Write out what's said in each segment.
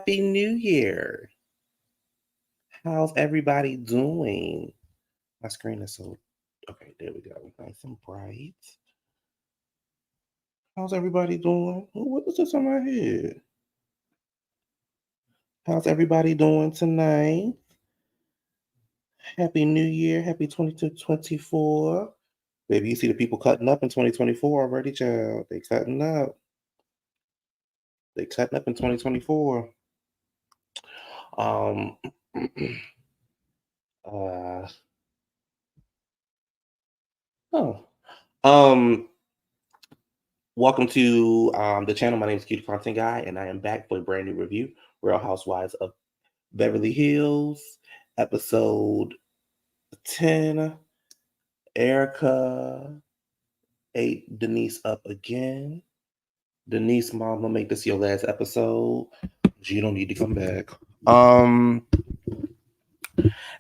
Happy New Year. How's everybody doing? My screen is so... Okay, there we go. Nice and bright. How's everybody doing? What is this on my head? How's everybody doing tonight? Happy New Year. Happy 2024. Baby, you see the people cutting up in 2024 already, child. They cutting up. They cutting up in 2024. Welcome to the channel. My name is QTheContentGuy, and I am back for a brand new review. Real Housewives of Beverly Hills, episode 10. Erika ate Denise up again. Denise, mama, make this your last episode. You don't need to come back.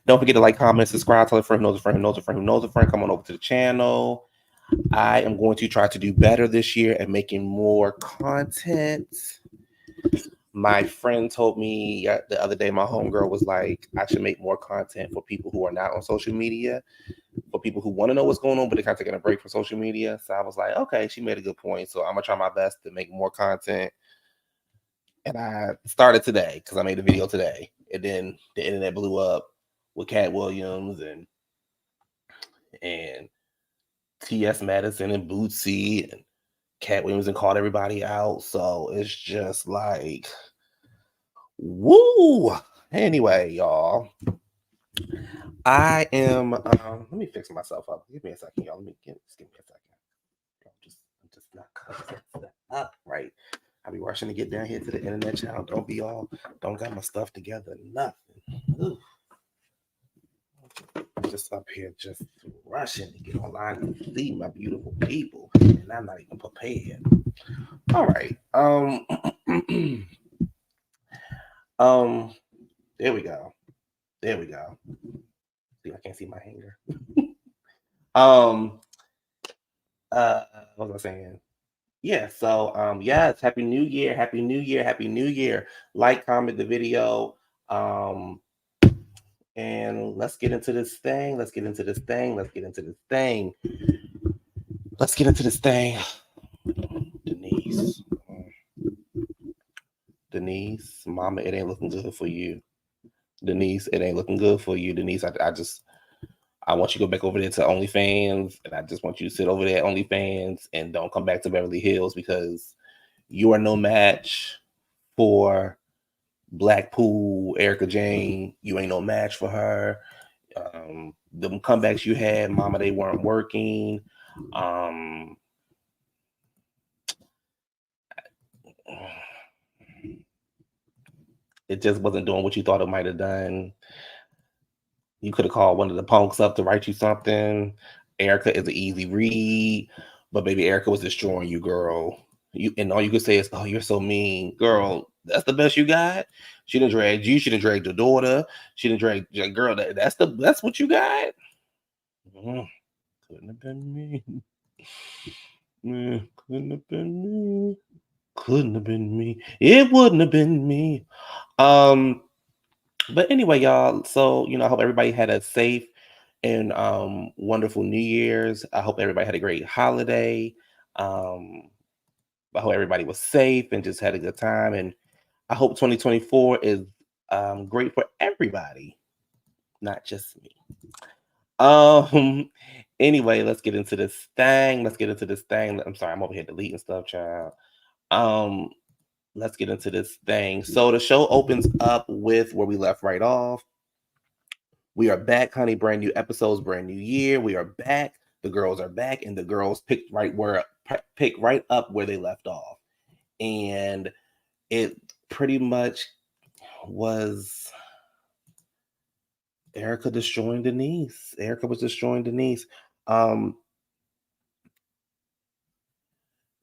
Don't forget to like, comment, subscribe, tell a friend who knows a friend who knows a friend who knows a friend. Come on over to the channel. I am going to try to do better this year at making more content. My friend told me the other day, my homegirl was like, I should make more content for people who are not on social media, for people who want to know what's going on, but they're kind of taking a break from social media. So I was like, okay, she made a good point. So I'm going to try my best to make more content. And I started today because I made a video today. And then the internet blew up with Cat Williams and T.S. Madison and Bootsy and Cat Williams and called everybody out. So it's just like, woo. Anyway, y'all, I am, let me fix myself up. Give me a second, y'all. Just give me a second. I'm just not covering that up right. I'll be rushing to get down here to the internet channel. Don't got my stuff together, nothing. Ooh. I'm just up here just rushing to get online and see my beautiful people, and I'm not even prepared. All right. There we go. See, I can't see my hanger. What was I saying? Yeah, so yes, Happy New Year, Happy New Year, Happy New Year. Like, comment the video. And let's get into this thing. Denise, mama, it ain't looking good for you. Denise, it ain't looking good for you. Denise, I want you to go back over there to OnlyFans, and I just want you to sit over there at OnlyFans and don't come back to Beverly Hills because you are no match for Blackpool, Erikajayne. You ain't no match for her. The comebacks you had, mama, they weren't working. It just wasn't doing what you thought it might have done. You could have called one of the punks up to write you something. Erika is an easy read, but baby, Erika was destroying you, girl. And all you could say is, "Oh, you're so mean, girl." That's the best you got. She done dragged you. She done dragged your daughter. She done dragged your girl. That's what you got. Couldn't have been me. Couldn't have been me. Couldn't have been me. It wouldn't have been me. But anyway, y'all. So I hope everybody had a safe and wonderful New Year's. I hope everybody had a great holiday. I hope everybody was safe and just had a good time. And I hope 2024 is great for everybody, not just me. Anyway, let's get into this thing. I'm sorry, I'm over here deleting stuff, child. Let's get into this thing. So the show opens up with where we left right off. We are back, honey. Brand new episodes, brand new year. We are back. The girls are back, and the girls pick right up where they left off. And it pretty much was Erika destroying Denise. Erika was destroying Denise.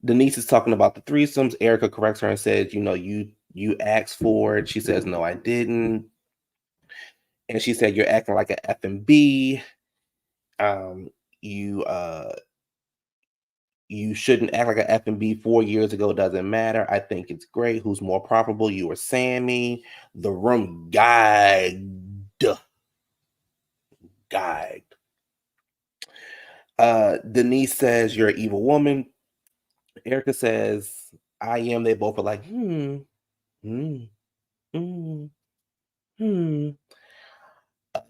Denise is talking about the threesomes. Erika corrects her and says, you asked for it. She says, no, I didn't. And she said, you're acting like an F&B. You shouldn't act like an F&B 4 years ago. Doesn't matter. I think it's great. Who's more profitable, you or Sammy? The room gagged. Gagged. Denise says, you're an evil woman. Erika says, I am. They both are like, hmm.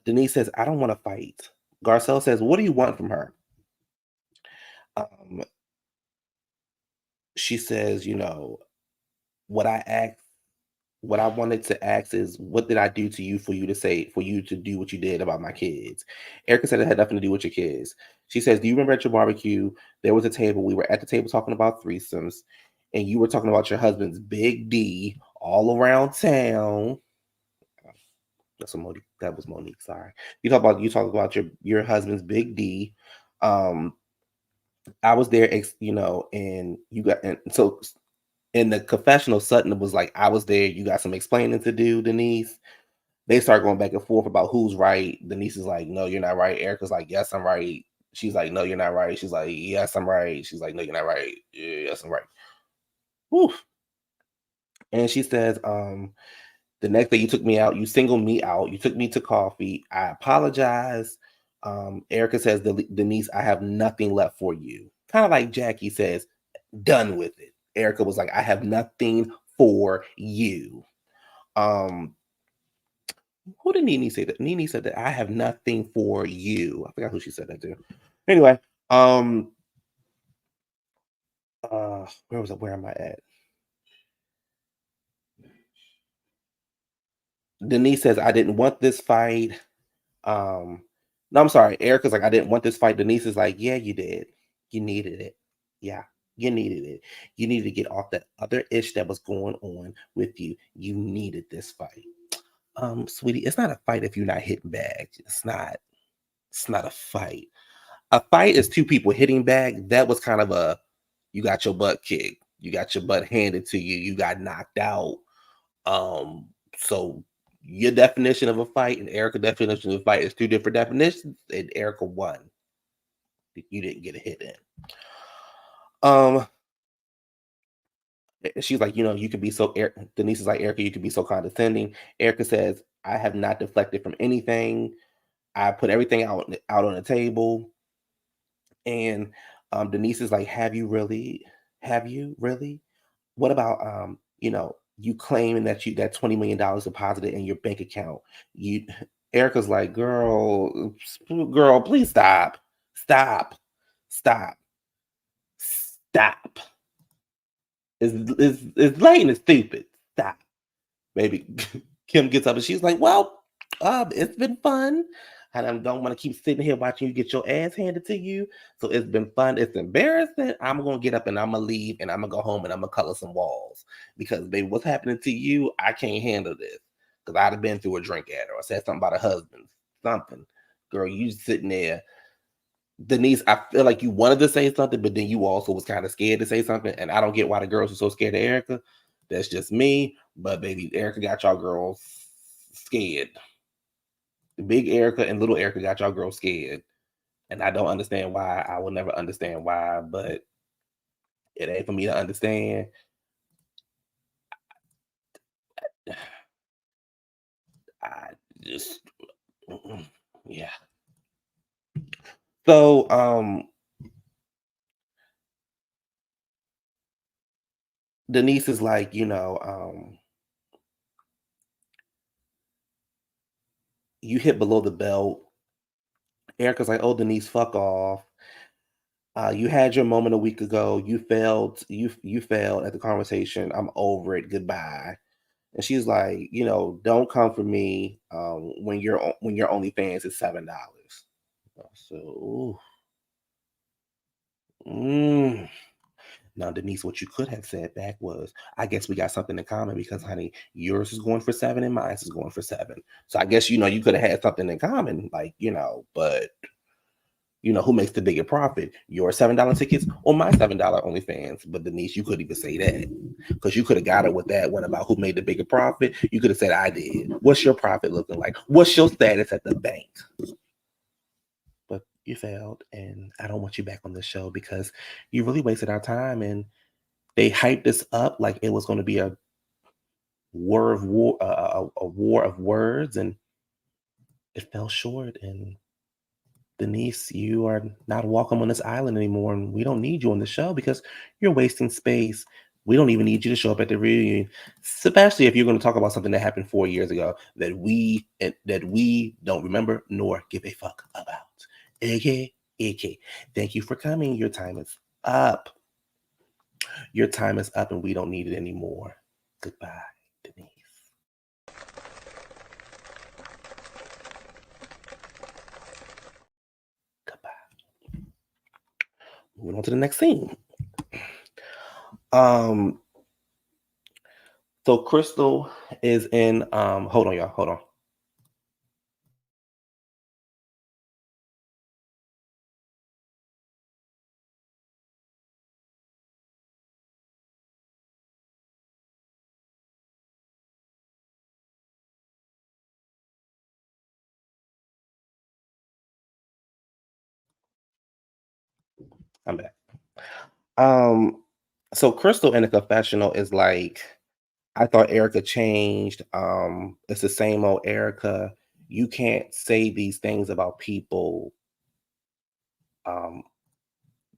Denise says, I don't want to fight. Garcelle says, what do you want from her? She says, what I wanted to ask is, what did I do to you for you to do what you did about my kids? Erika said it had nothing to do with your kids. She says, do you remember at your barbecue, there was a table, we were at the table talking about threesomes, and you were talking about your husband's big D all around town. That's what Monique. That was Monique. Sorry. You talk about your husband's big D. I was there, and you got, and so in the confessional, Sutton was like, I was there. You got some explaining to do, Denise. They start going back and forth about who's right. Denise is like, no, you're not right. Erika's like, yes, I'm right. She's like, no, you're not right. She's like, yes, I'm right. She's like, no, you're not right. Yes, I'm right. Whew. And she says, the next day you took me out, you singled me out, you took me to coffee. I apologize. Erika says, Denise, I have nothing left for you. Kind of like Jackie says, done with it. Erika was like, I have nothing for you. Who did Nene say that? Nene said that I have nothing for you. I forgot who she said that to. Anyway, where am I at? Denise says, I didn't want this fight. No, I'm sorry. Erika's like, I didn't want this fight. Denise is like, yeah, you did. You needed it. Yeah, you needed it. You needed to get off that other ish that was going on with you. You needed this fight. Sweetie, it's not a fight if you're not hitting back. It's not a fight. A fight is two people hitting back. That was kind of you got your butt kicked. You got your butt handed to you. You got knocked out. So your definition of a fight and Erika's definition of a fight is two different definitions, and Erika won. You didn't get a hit in. She's like, you could be so. Denise is like, Erika, you could be so condescending. Erika says, I have not deflected from anything. I put everything out on the table. And Denise is like, have you really? Have you really? What about you claiming that you got $20 million deposited in your bank account? Erika's like, girl, please stop. It's lame and stupid. Stop. Maybe Kim gets up and she's like, well, it's been fun. And I don't want to keep sitting here watching you get your ass handed to you. So it's been fun. It's embarrassing. I'm going to get up and I'm going to leave and I'm going to go home and I'm going to color some walls. Because, baby, what's happening to you, I can't handle this. Because I'd have been through a drink at her or said something about her husband. Something. Girl, you sitting there. Denise, I feel like you wanted to say something, but then you also was kind of scared to say something. And I don't get why the girls are so scared of Erika. That's just me. But, baby, Erika got y'all girls scared. Big Erika and little Erika got y'all girls scared. And I don't understand why. I will never understand why, but it ain't for me to understand. I just, yeah. So, Denise is like, you hit below the belt. Erika's like, oh, Denise, fuck off. You had your moment a week ago. You failed. You failed at the conversation. I'm over it. Goodbye. And she's like, don't come for me when your OnlyFans is $7. So, now Denise, what you could have said back was, I guess we got something in common because, honey, yours is going for 7 and mine is going for 7. So I guess you could have had something in common, like but. Who makes the bigger profit? Your $7 tickets or my $7 OnlyFans? But Denise, you couldn't even say that because you could have got it with that one about who made the bigger profit. You could have said, I did. What's your profit looking like? What's your status at the bank? But You failed, and I don't want you back on the show because you really wasted our time. And they hyped this up like it was going to be a a war of words, and it fell short. And Denise, you are not welcome on this island anymore, and we don't need you on the show because you're wasting space. We don't even need you to show up at the reunion, especially if you're going to talk about something that happened 4 years ago that we don't remember nor give a fuck about. Okay, okay. Thank you for coming. Your time is up. Your time is up, and we don't need it anymore. Goodbye, Denise. Goodbye. Moving on to the next scene. So Crystal is in hold on, y'all. Hold on. I'm back. So Crystal in the confessional is like, I thought Erika changed. It's the same old Erika. You can't say these things about people.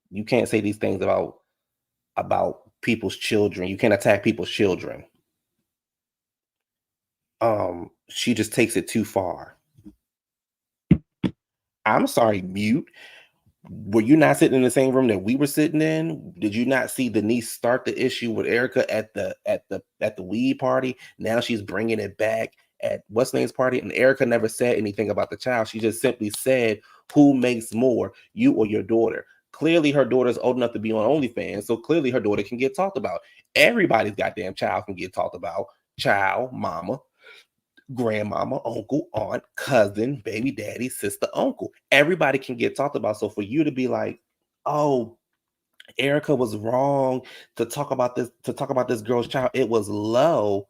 You can't say these things about people's children. You can't attack people's children. She just takes it too far. I'm sorry, mute. Were you not sitting in the same room that we were sitting in? Did you not see Denise start the issue with Erika at the weed party? Now she's bringing it back at what's name's party, and Erika never said anything about the child. She just simply said, "Who makes more, you or your daughter?" Clearly, her daughter's old enough to be on OnlyFans, so clearly her daughter can get talked about. Everybody's goddamn child can get talked about. Child, mama, grandmama, uncle, aunt, cousin, baby daddy, sister, uncle. Everybody can get talked about. So for you to be like, oh, Erika was wrong to talk about this girl's child, it was low.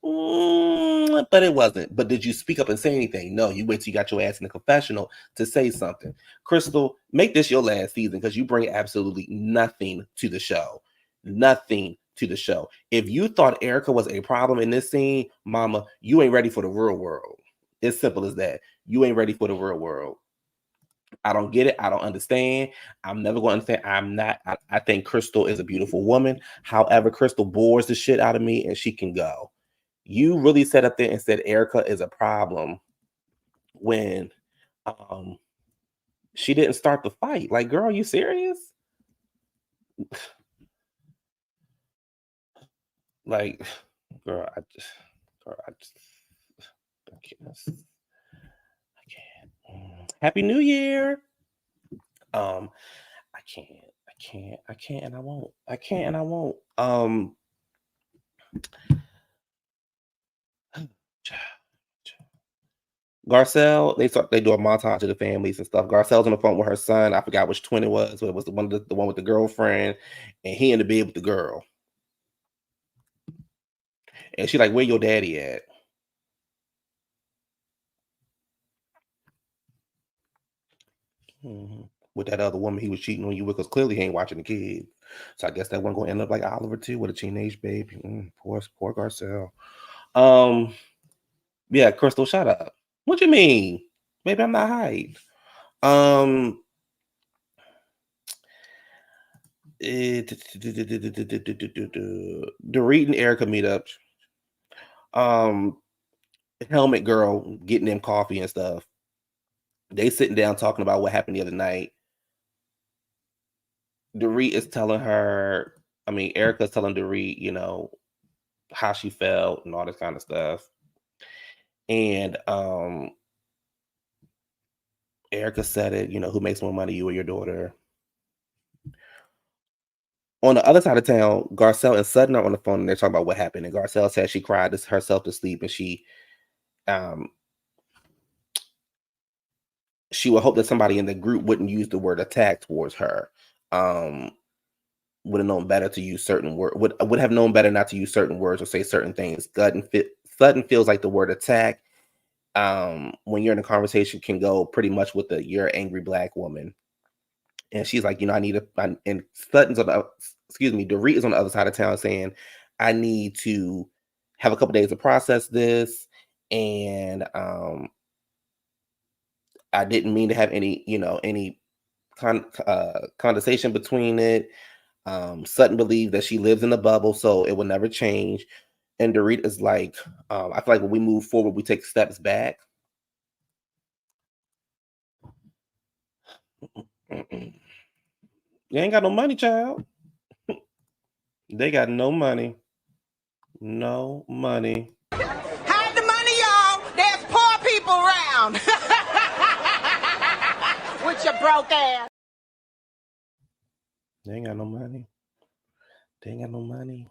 But it wasn't. But did you speak up and say anything? No, you wait till you got your ass in the confessional to say something. Crystal, make this your last season because you bring absolutely nothing to the show. Nothing to the show. If you thought Erika was a problem in this scene, mama, you ain't ready for the real world. It's simple as that. You ain't ready for the real world. I don't get it. I don't understand. I'm never going to understand. I'm not. I think Crystal is a beautiful woman. However, Crystal bores the shit out of me and she can go. You really sat up there and said Erika is a problem when she didn't start the fight. Like, girl, are you serious? Like, girl, I can't. Happy New Year. I can't, and I won't. I can't, and I won't. Garcelle, they do a montage of the families and stuff. Garcelle's on the phone with her son. I forgot which twin it was, but it was the one with the girlfriend, and he in the bed with the girl. And she like, where your daddy at? With that other woman he was cheating on you with, because clearly he ain't watching the kids. So I guess that one gonna end up like Oliver too, with a teenage baby. Poor Garcelle. Yeah, Crystal, shut up. What you mean? Maybe I'm not hyped. Dorit and Erika meet up. Helmet girl getting them coffee and stuff. They sitting down talking about what happened the other night. Dorit is telling her, Erika's telling Dorit, how she felt and all this kind of stuff. And Erika said it, who makes more money, you or your daughter? On the other side of town, Garcelle and Sutton are on the phone and they're talking about what happened. And Garcelle said she cried herself to sleep, and she would hope that somebody in the group wouldn't use the word attack towards her. Would have known better to use certain words. Would have known better not to use certain words or say certain things. Sutton feels like the word attack when you're in a conversation can go pretty much with the you're an angry black woman. And she's like, I need and Sutton's on the, excuse me, Dorit is on the other side of town saying, I need to have a couple days to process this. And I didn't mean to have any, any condensation between it. Sutton believes that she lives in a bubble, so it will never change. And Dorit is like, I feel like when we move forward, we take steps back. You ain't got no money, child. They got no money. No money. Hide the money, y'all. There's poor people around. With your broke ass. They ain't got no money. They ain't got no money.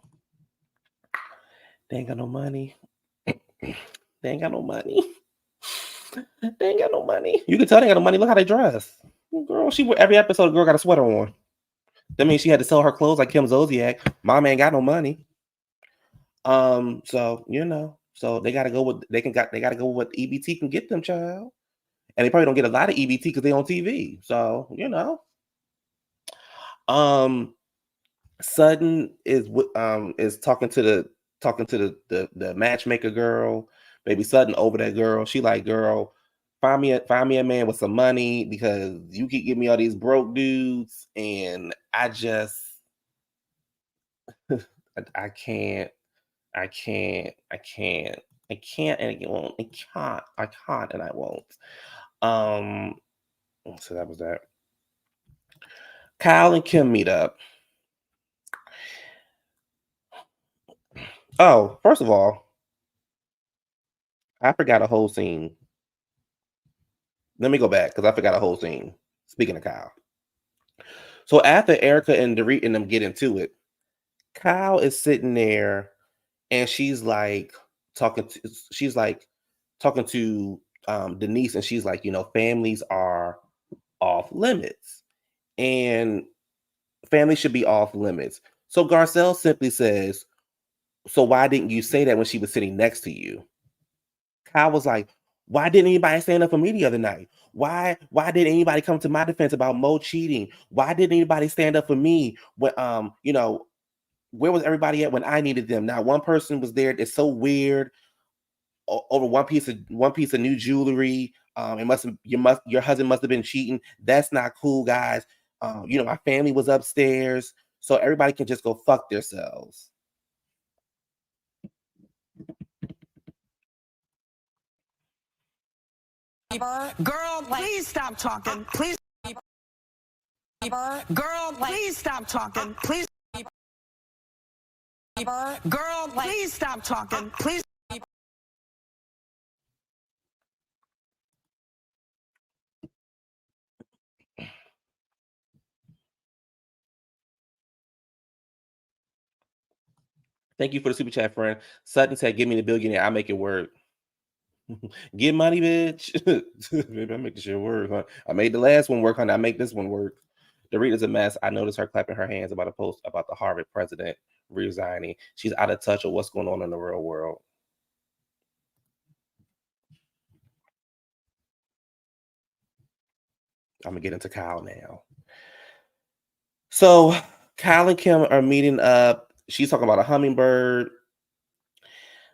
They ain't got no money. They ain't got no money. They ain't got no money. You can tell they got no money. Look how they dress. Girl, every episode, the girl got a sweater on. That means she had to sell her clothes like Kim Zolciak. Mom ain't got no money. So so they gotta go with they gotta go with what EBT can get them, child. And they probably don't get a lot of EBT because they on TV. So Sutton is talking to the matchmaker girl. Baby Sutton over that girl. She like, girl, find me a man with some money because you keep giving me all these broke dudes, and I just I can't, and I won't. I can't, and I won't. So that was that. Kyle and Kim meet up. Oh, first of all, I forgot a whole scene. Let me go back because I forgot a whole scene. Speaking of Kyle. So after Erika and Dorit and them get into it, Kyle is sitting there and she's like talking to Denise, and she's like, families are off limits. And families should be off limits. So Garcelle simply says, so why didn't you say that when she was sitting next to you? Kyle was like, why didn't anybody stand up for me the other night? Why didn't anybody come to my defense about Mo cheating? Why didn't anybody stand up for me when where was everybody at when I needed them? Not one person was there. It's so weird. Over one piece of new jewelry. Your husband must have been cheating. That's not cool, guys. My family was upstairs, so everybody can just go fuck themselves. Girl, please stop talking. Please. Girl, please stop talking. Please. Girl, please stop talking. Please. Thank you for the super chat, friend. Sutton said, "Give me the billionaire. I'll make it work." Get money, bitch. Maybe I make this shit work. Huh? I made the last one work, honey. I make this one work. The reader's a mess. I noticed her clapping her hands about a post about the Harvard president resigning. She's out of touch with what's going on in the real world. I'm gonna get into Kyle now. So Kyle and Kim are meeting up. She's talking about a hummingbird.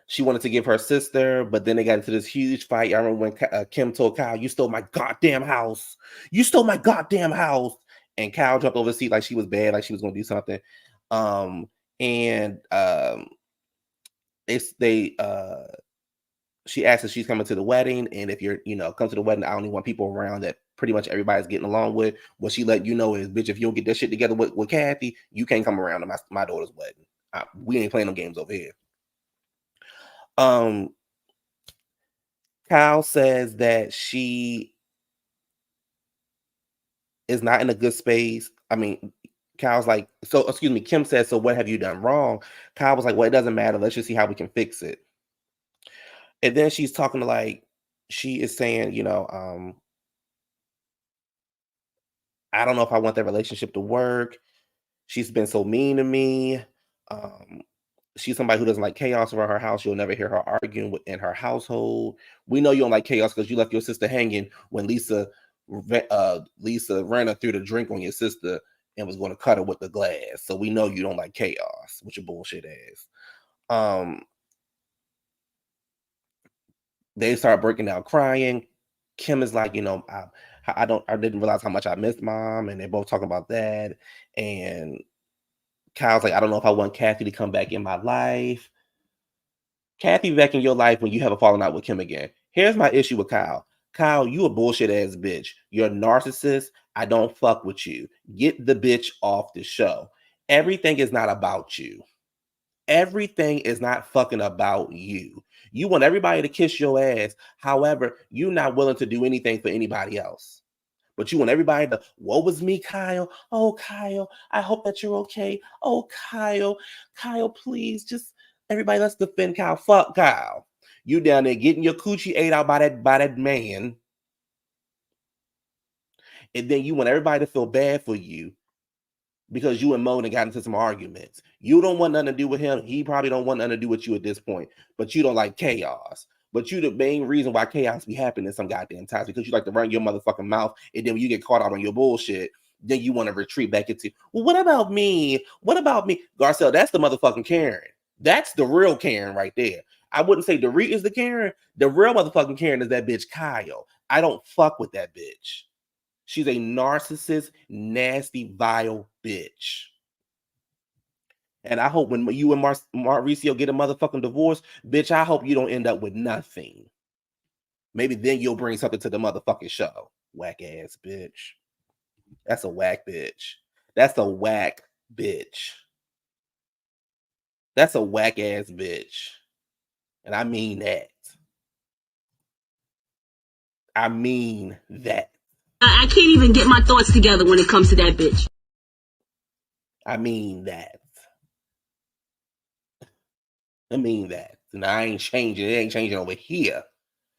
She wanted to give her sister, but then they got into this huge fight. I remember when Kim told Kyle, "You stole my goddamn house. You stole my goddamn house." And Kyle jumped over the seat like she was bad, like she was going to do something. And she asked if she's coming to the wedding, and if you're, come to the wedding, I only want people around that pretty much everybody's getting along with. What she let you know is, bitch, if you don't get that shit together with Kathy, you can't come around to my daughter's wedding. We ain't playing no games over here. Kyle says that she is not in a good space. I mean, Kyle's like, Kim says, so what have you done wrong? Kyle was like, well, it doesn't matter. Let's just see how we can fix it. And then she's talking to she is saying, I don't know if I want that relationship to work. She's been so mean to me. she's somebody who doesn't like chaos around her house. You'll never hear her arguing in her household. We know you don't like chaos because you left your sister hanging when Lisa ran her through the drink on your sister and was going to cut her with the glass. So we know you don't like chaos, with your bullshit ass. They start breaking down crying. Kim is like, I didn't realize how much I missed mom, and they're both talking about that. And Kyle's like, I don't know if I want Kathy to come back in my life. Kathy back in your life when you have a falling out with Kim again. Here's my issue with Kyle. Kyle, you a bullshit ass bitch. You're a narcissist. I don't fuck with you. Get the bitch off the show. Everything is not about you. Everything is not fucking about you. You want everybody to kiss your ass. However, you're not willing to do anything for anybody else. But you want everybody to, woe was me, Kyle. Oh, Kyle, I hope that you're okay. Oh, Kyle, please, just everybody, let's defend Kyle. Fuck Kyle. You down there getting your coochie ate out by that man. And then you want everybody to feel bad for you because you and Mona got into some arguments. You don't want nothing to do with him. He probably don't want nothing to do with you at this point. But you don't like chaos. But you the main reason why chaos be happening in some goddamn times because you like to run your motherfucking mouth, and then when you get caught out on your bullshit, then you want to retreat back into, well, what about me? What about me? Garcelle, that's the motherfucking Karen. That's the real Karen right there. I wouldn't say Dorit is the Karen. The real motherfucking Karen is that bitch Kyle. I don't fuck with that bitch. She's a narcissist, nasty, vile bitch. And I hope when you and Mauricio get a motherfucking divorce, bitch, I hope you don't end up with nothing. Maybe then you'll bring something to the motherfucking show. Whack ass bitch. That's a whack bitch. That's a whack bitch. That's a whack ass bitch. And I mean that. I mean that. I can't even get my thoughts together when it comes to that bitch. I mean that. I mean that. And I ain't changing. It ain't changing over here.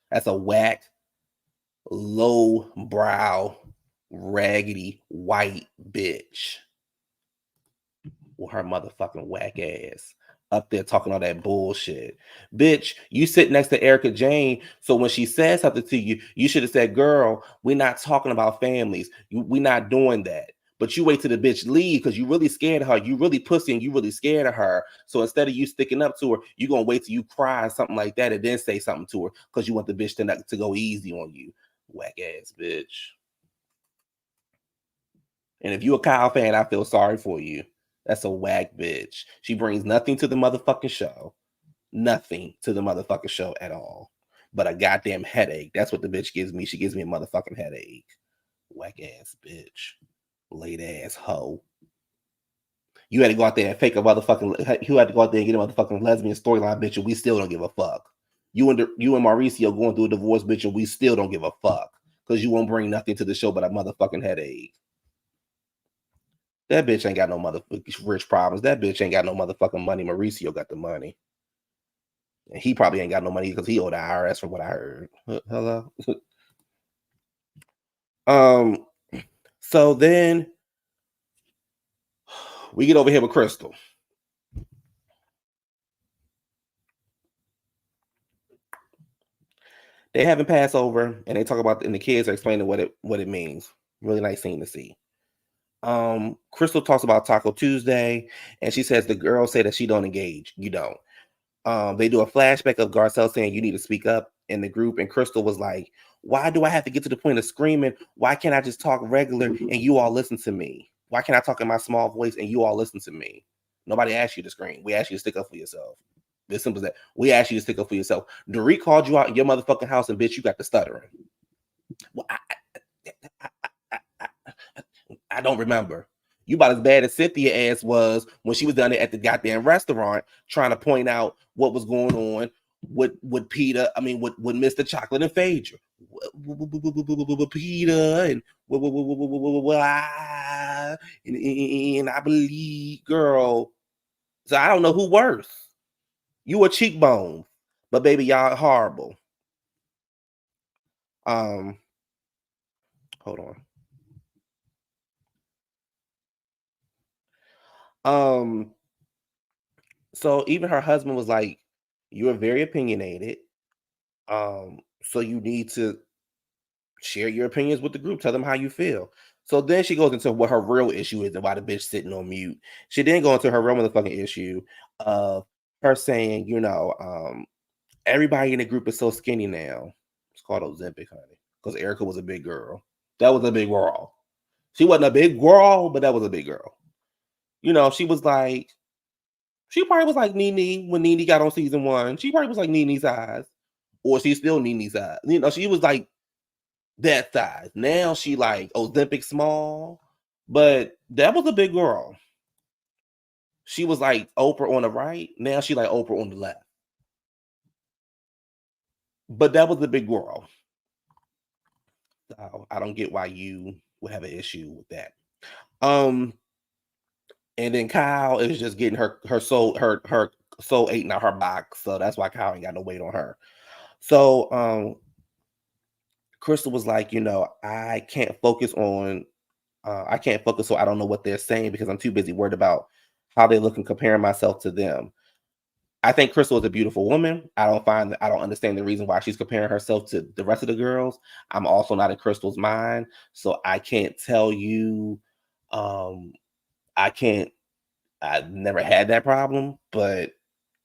That's a whack, low brow, raggedy white bitch with her motherfucking whack ass up there talking all that bullshit. Bitch, you sit next to Erikajayne, so when she says something to you, you should have said, girl, we're not talking about families. We're not doing that. But you wait till the bitch leave because you really scared of her. You really pussy and you really scared of her. So instead of you sticking up to her, you're going to wait till you cry or something like that and then say something to her because you want the bitch to go easy on you. Whack ass bitch. And if you're a Kyle fan, I feel sorry for you. That's a whack bitch. She brings nothing to the motherfucking show. Nothing to the motherfucking show at all. But a goddamn headache. That's what the bitch gives me. She gives me a motherfucking headache. Whack ass bitch. Late ass hoe. You had to go out there and fake a motherfucking. You had to go out there and get a motherfucking lesbian storyline, bitch, and we still don't give a fuck. You and Mauricio going through a divorce, bitch, and we still don't give a fuck because you won't bring nothing to the show but a motherfucking headache. That bitch ain't got no motherfucking rich problems. That bitch ain't got no motherfucking money. Mauricio got the money. And he probably ain't got no money because he owed the IRS from what I heard. Hello? So then we get over here with Crystal. They having Passover and they talk about, and the kids are explaining what it means. Really nice scene to see. Crystal talks about Taco Tuesday, and she says the girls say that she don't engage. You don't. They do a flashback of Garcelle saying you need to speak up in the group, and Crystal was like, why do I have to get to the point of screaming? Why can't I just talk regular and you all listen to me? Why can't I talk in my small voice and you all listen to me? Nobody asked you to scream. We asked you to stick up for yourself. As simple as that. We asked you to stick up for yourself. Dorit called you out in your motherfucking house, and bitch, you got the stuttering. Well, I don't remember. You about as bad as Cynthia ass was when she was down there at the goddamn restaurant trying to point out what was going on with Peter. I mean, with Mr. Chocolate and Phaedra. Peter and I believe, girl. So I don't know who worse. You a cheekbone, but baby, y'all horrible. Hold on. So even her husband was like, "You are very opinionated. So you need to share your opinions with the group. Tell them how you feel." So then she goes into what her real issue is and why the bitch sitting on mute. She didn't go into her real motherfucking issue of her saying, everybody in the group is so skinny now. It's called Ozempic, honey. Because Erika was a big girl. That was a big girl. She wasn't a big girl, but that was a big girl. She was like, she probably was like Nene when Nene got on season 1. She probably was like Nene size. Or she's still Nene size. She was like that size. Now she like Ozempic small. But that was a big girl. She was like Oprah on the right. Now she like Oprah on the left. But that was a big girl. So I don't get why you would have an issue with that. And then Kyle is just getting her soul eating out her box. So that's why Kyle ain't got no weight on her. So Crystal was like, I can't focus so I don't know what they're saying because I'm too busy worried about how they look and comparing myself to them. I think Crystal is a beautiful woman. I don't understand the reason why she's comparing herself to the rest of the girls. I'm also not in Crystal's mind, so I can't tell you. I've never had that problem, but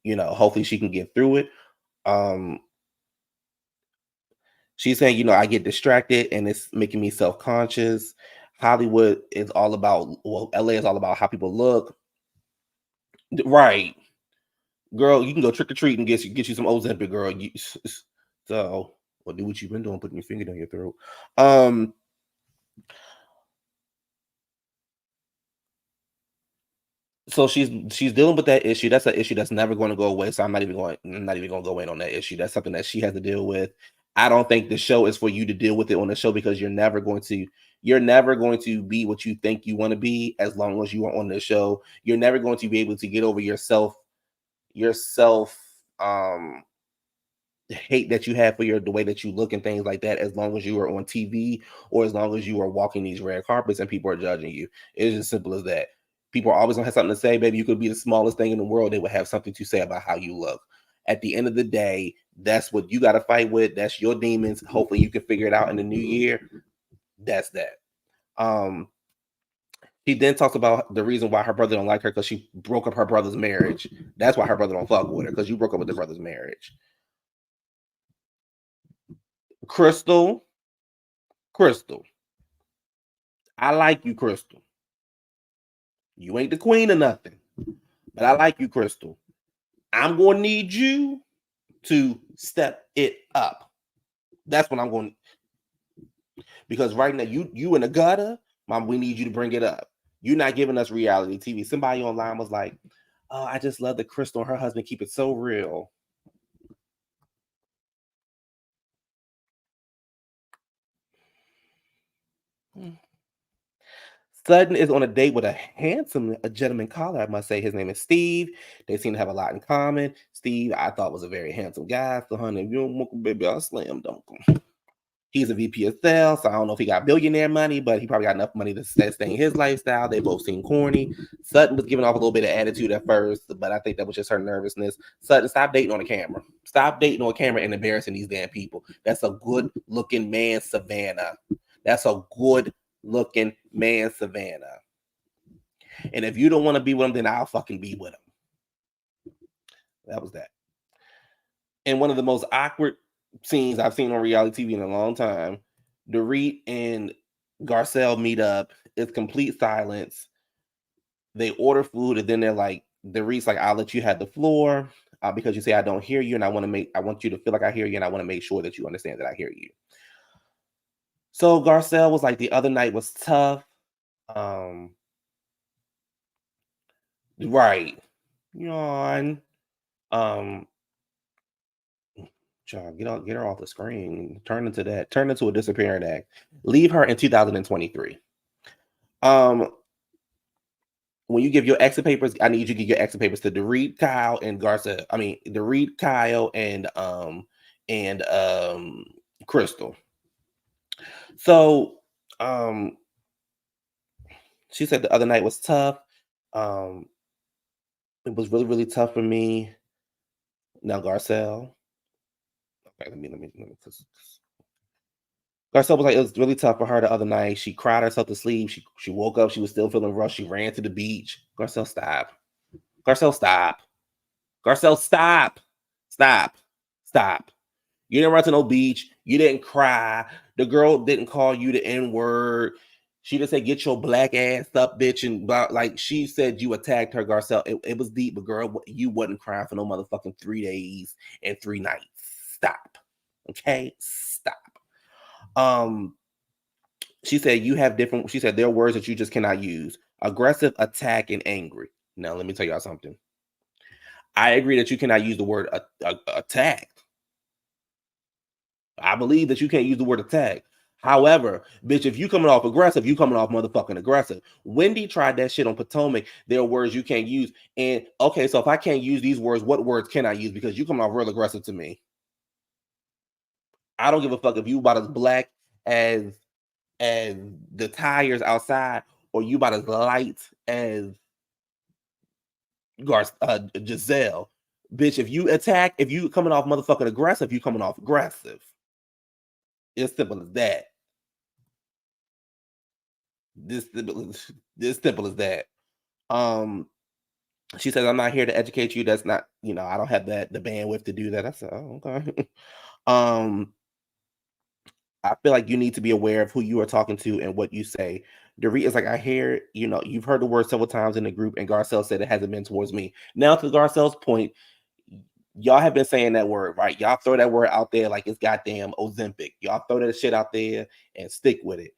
hopefully she can get through it. She's saying, I get distracted and it's making me self-conscious. Hollywood is all about, LA is all about how people look. Right. Girl, you can go trick or treat and get you some Ozempic, girl. So, well, do what you've been doing, putting your finger down your throat. So she's dealing with that issue. That's an issue that's never going to go away. So I'm not even going to go in on that issue. That's something that she has to deal with. I don't think the show is for you to deal with it on the show because you're never going to be what you think you want to be as long as you are on the show. You're never going to be able to get over yourself hate that you have for the way that you look and things like that as long as you are on TV or as long as you are walking these red carpets and people are judging you. It's as simple as that. People are always gonna have something to say. Baby, you could be the smallest thing in the world. They would have something to say about how you look. At the end of the day, that's what you got to fight with. That's your demons. Hopefully you can figure it out in the new year. That's that. He then talks about the reason why her brother don't like her because she broke up her brother's marriage. That's why her brother don't fuck with her because you broke up with the brother's marriage. Crystal, I like you, Crystal. You ain't the queen or nothing, but I like you, Crystal. I'm going to need you to step it up. That's what I'm going to, because right now you in the gutter, mom. We need you to bring it up. You're not giving us reality TV. Somebody online was like, "Oh, I just love that Crystal and her husband keep it so real." Sutton is on a date with a gentleman caller. I must say his name is Steve. They seem to have a lot in common. Steve, I thought was a very handsome guy. So, honey, if you don't want him, baby, I'll slam dunk him. He's a VP of sales, so I don't know if he got billionaire money, but he probably got enough money to sustain his lifestyle. They both seem corny. Sutton was giving off a little bit of attitude at first, but I think that was just her nervousness. Sutton, stop dating on the camera. Stop dating on camera and embarrassing these damn people. That's a good-looking man, Savannah. That's a good-looking man, Savannah. And if you don't want to be with him, then I'll fucking be with him. That was that. And one of the most awkward scenes I've seen on reality TV in a long time. Dorit and Garcelle meet up. It's complete silence. They order food, and then they're like, Dorit's like, "I'll let you have the floor because you say I don't hear you, and I want you to feel like I hear you, and I want to make sure that you understand that I hear you." So Garcelle was like, "The other night was tough." Right. Yawn. Child, get her off the screen. Turn into a disappearing act. Leave her in 2023. When you give your exit papers, I need you to give your exit papers to Dorit, Kyle, and Garcelle. I mean, Dorit, Kyle, and Crystal. So, she said the other night was tough. It was really, really tough for me. Now, Garcelle. Okay, let me. Garcelle was like, it was really tough for her the other night. She cried herself to sleep. She woke up. She was still feeling rushed. She ran to the beach. Garcelle, stop. Garcelle, stop. Garcelle, stop. Stop. Stop. You didn't run to no beach. You didn't cry. The girl didn't call you the N-word. She just said, get your black ass up, bitch. And like she said you attacked her, Garcelle. It was deep, but girl, you wasn't crying for no motherfucking 3 days and 3 nights. Stop. Okay? Stop. She said you have different, she said there are words that you just cannot use. Aggressive, attack, and angry. Now, let me tell y'all something. I agree that you cannot use the word attack. I believe that you can't use the word attack. However, bitch, if you coming off aggressive, you coming off motherfucking aggressive. Wendy tried that shit on Potomac. There are words you can't use. And okay, so if I can't use these words, what words can I use? Because you coming off real aggressive to me. I don't give a fuck if you about as black as the tires outside, or you about as light as Giselle. Bitch, if you attack, if you coming off motherfucking aggressive, you coming off aggressive. It's simple as that. This simple as that. She says, I'm not here to educate you. That's not, I don't have the bandwidth to do that. I said, oh, okay. I feel like you need to be aware of who you are talking to and what you say. Dorit is like, I hear, you've heard the word several times in the group, and Garcelle said it hasn't been towards me. Now, to Garcelle's point, y'all have been saying that word, right? Y'all throw that word out there like it's goddamn Ozempic. Y'all throw that shit out there and stick with it.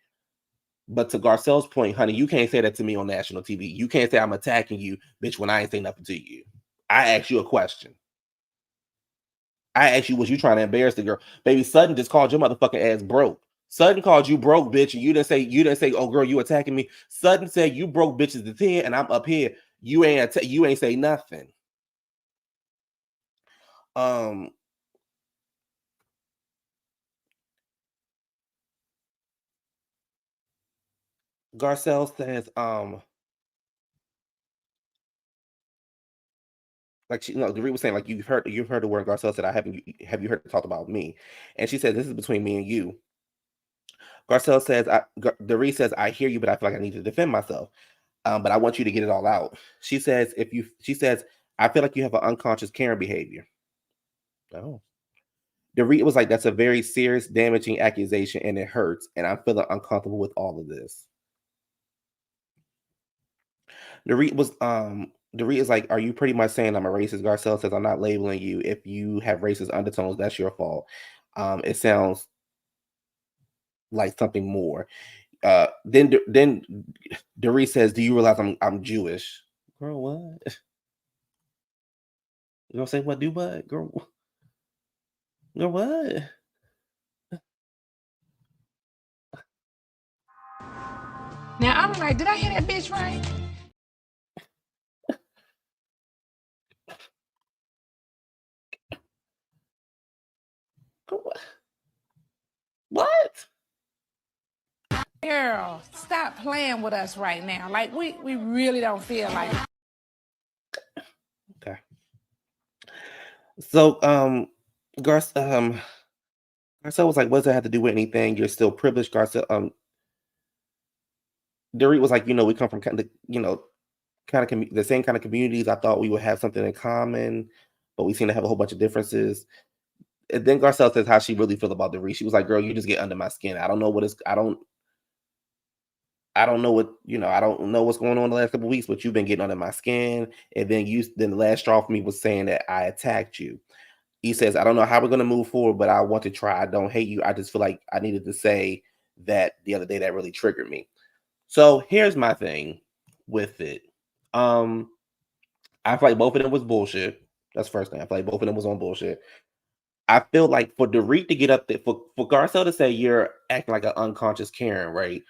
But to Garcelle's point, honey, you can't say that to me on national TV. You can't say I'm attacking you, bitch, when I ain't say nothing to you. I asked you a question. I asked you, was you trying to embarrass the girl? Baby, Sutton just called your motherfucking ass broke. Sutton called you broke, bitch, and you didn't say, oh girl, you attacking me. Sutton said you broke bitches to 10, and I'm up here. You ain't say nothing. Garcelle says, like she, Dorit was saying, like you've heard the word. Garcelle said, have you heard it talked about me? And she said, this is between me and you. Garcelle says, Dorit says, I hear you, but I feel like I need to defend myself. But I want you to get it all out. She says, I feel like you have an unconscious Karen behavior. Oh. Dorit was like, that's a very serious, damaging accusation, and it hurts, and I'm feeling uncomfortable with all of this. Dorit is like, are you pretty much saying I'm a racist? Garcelle says, I'm not labeling you. If you have racist undertones, that's your fault. It sounds like something more. Then Dorit says, do you realize I'm Jewish? Girl, what? You gonna say what? Do what? Girl, what? Now I'm like, did I hear that bitch right? What? Girl, stop playing with us right now. Like we really don't feel like it. Okay. So Garcelle was like, what does that have to do with anything? You're still privileged, Garcelle. Dorit was like, we come from kind of the same kind of communities. I thought we would have something in common, but we seem to have a whole bunch of differences. And then Garcelle says how she really feel about Dorit. She was like, girl, you just get under my skin. I don't know what I don't know what, I don't know what's going on the last couple of weeks, but you've been getting under my skin. And then the last straw for me was saying that I attacked you. He says, I don't know how we're going to move forward, but I want to try. I don't hate you. I just feel like I needed to say that the other day. That really triggered me. So here's my thing with it. I feel like both of them was bullshit. That's the first thing. I feel like both of them was on bullshit. I feel like for Dorit to get up there, for Garcelle to say you're acting like an unconscious Karen, right?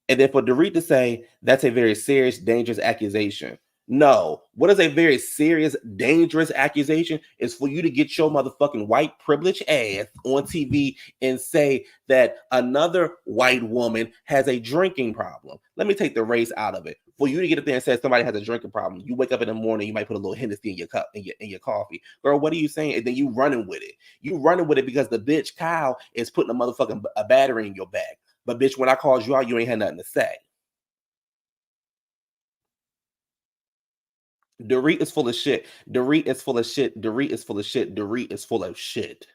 And then for Dorit to say that's a very serious, dangerous accusation. No. What is a very serious, dangerous accusation is for you to get your motherfucking white privileged ass on TV and say that another white woman has a drinking problem. Let me take the race out of it. For you to get up there and say somebody has a drinking problem, you wake up in the morning, you might put a little Hennessy in your cup, in your coffee. Girl, what are you saying? And then you running with it. You running with it because the bitch Kyle is putting a motherfucking battery in your back. But bitch, when I called you out, you ain't had nothing to say. Dorit is full of shit. Dorit is full of shit. Dorit is full of shit. Dorit is full of shit.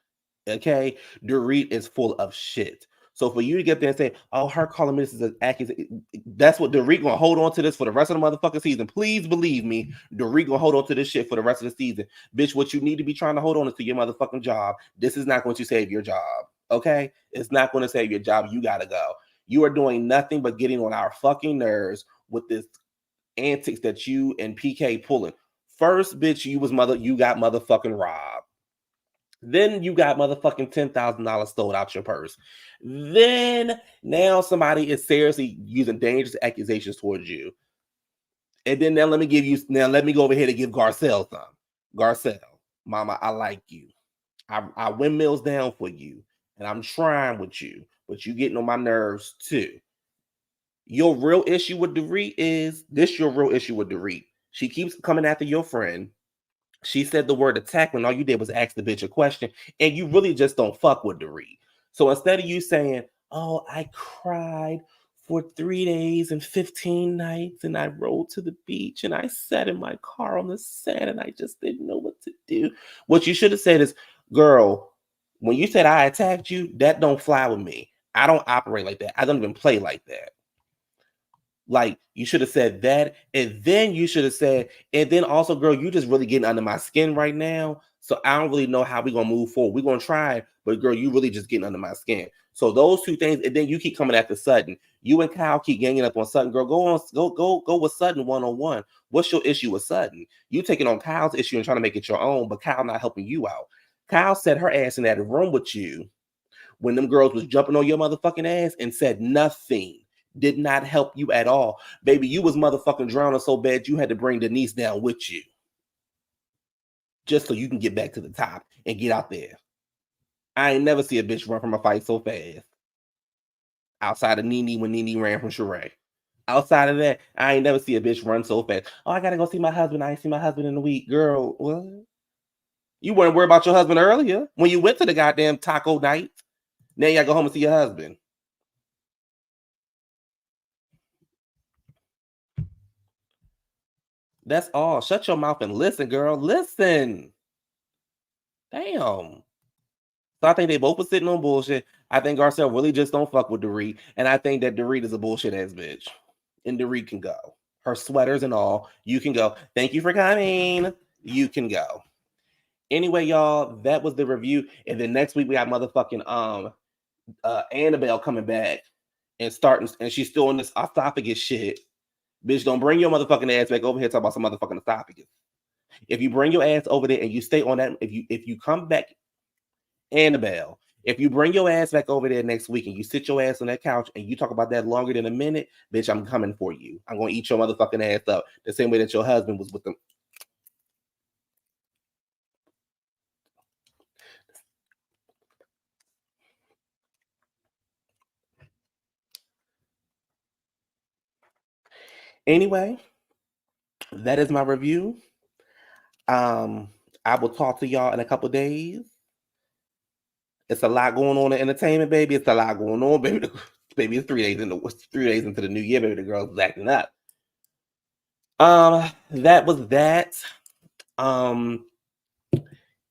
Okay? Dorit is full of shit. So for you to get there and say, oh, her calling me this is an accusation, that's what Dorit gonna hold on to this for the rest of the motherfucking season. Please believe me, Dorit gonna hold on to this shit for the rest of the season. Bitch, what you need to be trying to hold on to your motherfucking job. This is not going to save your job. Okay? It's not going to save your job. You gotta go. You are doing nothing but getting on our fucking nerves with this antics that you and PK pulling. First, bitch, you got motherfucking robbed. Then you got motherfucking $10,000 stolen out your purse. Then now somebody is seriously using dangerous accusations towards you. And then now let me go over here to give Garcelle some. Garcelle, mama, I like you. I windmills down for you. And I'm trying with you, but you getting on my nerves too. Your real issue with Dorit is this. Your real issue with Dorit. She keeps coming after your friend. She said the word attack when all you did was ask the bitch a question, and you really just don't fuck with Dorit. So instead of you saying, oh, I cried for 3 days and 15 nights, and I rode to the beach, and I sat in my car on the sand, and I just didn't know what to do. What you should have said is, girl, when you said I attacked you, that don't fly with me. I don't operate like that. I don't even play like that. Like, you should have said that, and then you should have said, and then also, girl, you just really getting under my skin right now. So I don't really know how we're gonna move forward. We're gonna try, but girl, you really just getting under my skin. So those two things, and then you keep coming after Sutton. You and Kyle keep ganging up on Sutton. Girl, go with Sutton one-on-one. What's your issue with Sutton? You taking on Kyle's issue and trying to make it your own, but Kyle not helping you out. Kyle set her ass in that room with you when them girls was jumping on your motherfucking ass and said nothing. Did not help you at all. Baby, you was motherfucking drowning so bad you had to bring Denise down with you. Just so you can get back to the top and get out there. I ain't never see a bitch run from a fight so fast. Outside of Nene when Nene ran from Sheree. Outside of that, I ain't never see a bitch run so fast. Oh, I gotta go see my husband. I ain't seen my husband in a week. Girl, what? You weren't worried about your husband earlier when you went to the goddamn taco night. Now you gotta go home and see your husband. That's all. Shut your mouth and listen, girl. Listen. Damn. So I think they both were sitting on bullshit. I think Garcelle really just don't fuck with Dorit. And I think that Dorit is a bullshit ass bitch. And Dorit can go. Her sweaters and all. You can go. Thank you for coming. You can go. Anyway, y'all, that was the review. And then next week we got motherfucking Annabelle coming back and starting, and she's still in this esophagus shit. Bitch, don't bring your motherfucking ass back over here talking about some motherfucking esophagus. If you bring your ass over there and you stay on that, if you come back, Annabelle, if you bring your ass back over there next week and you sit your ass on that couch and you talk about that longer than a minute, bitch, I'm coming for you. I'm gonna eat your motherfucking ass up the same way that your husband was with them. Anyway, that is my review. I will talk to y'all in a couple days. It's a lot going on in entertainment, baby. It's a lot going on, baby. Baby, it's 3 days into the new year, baby. The girl's acting up. That was that.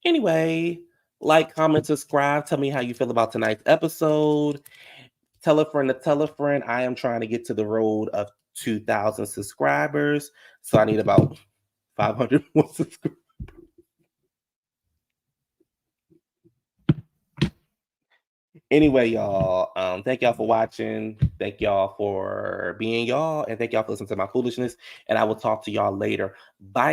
Anyway, like, comment, subscribe. Tell me how you feel about tonight's episode. Tell a friend to tell a friend. I am trying to get to the road of 2,000 subscribers. So I need about 500 more subscribers. Anyway, y'all, thank y'all for watching. Thank y'all for being y'all. And thank y'all for listening to my foolishness. And I will talk to y'all later. Bye.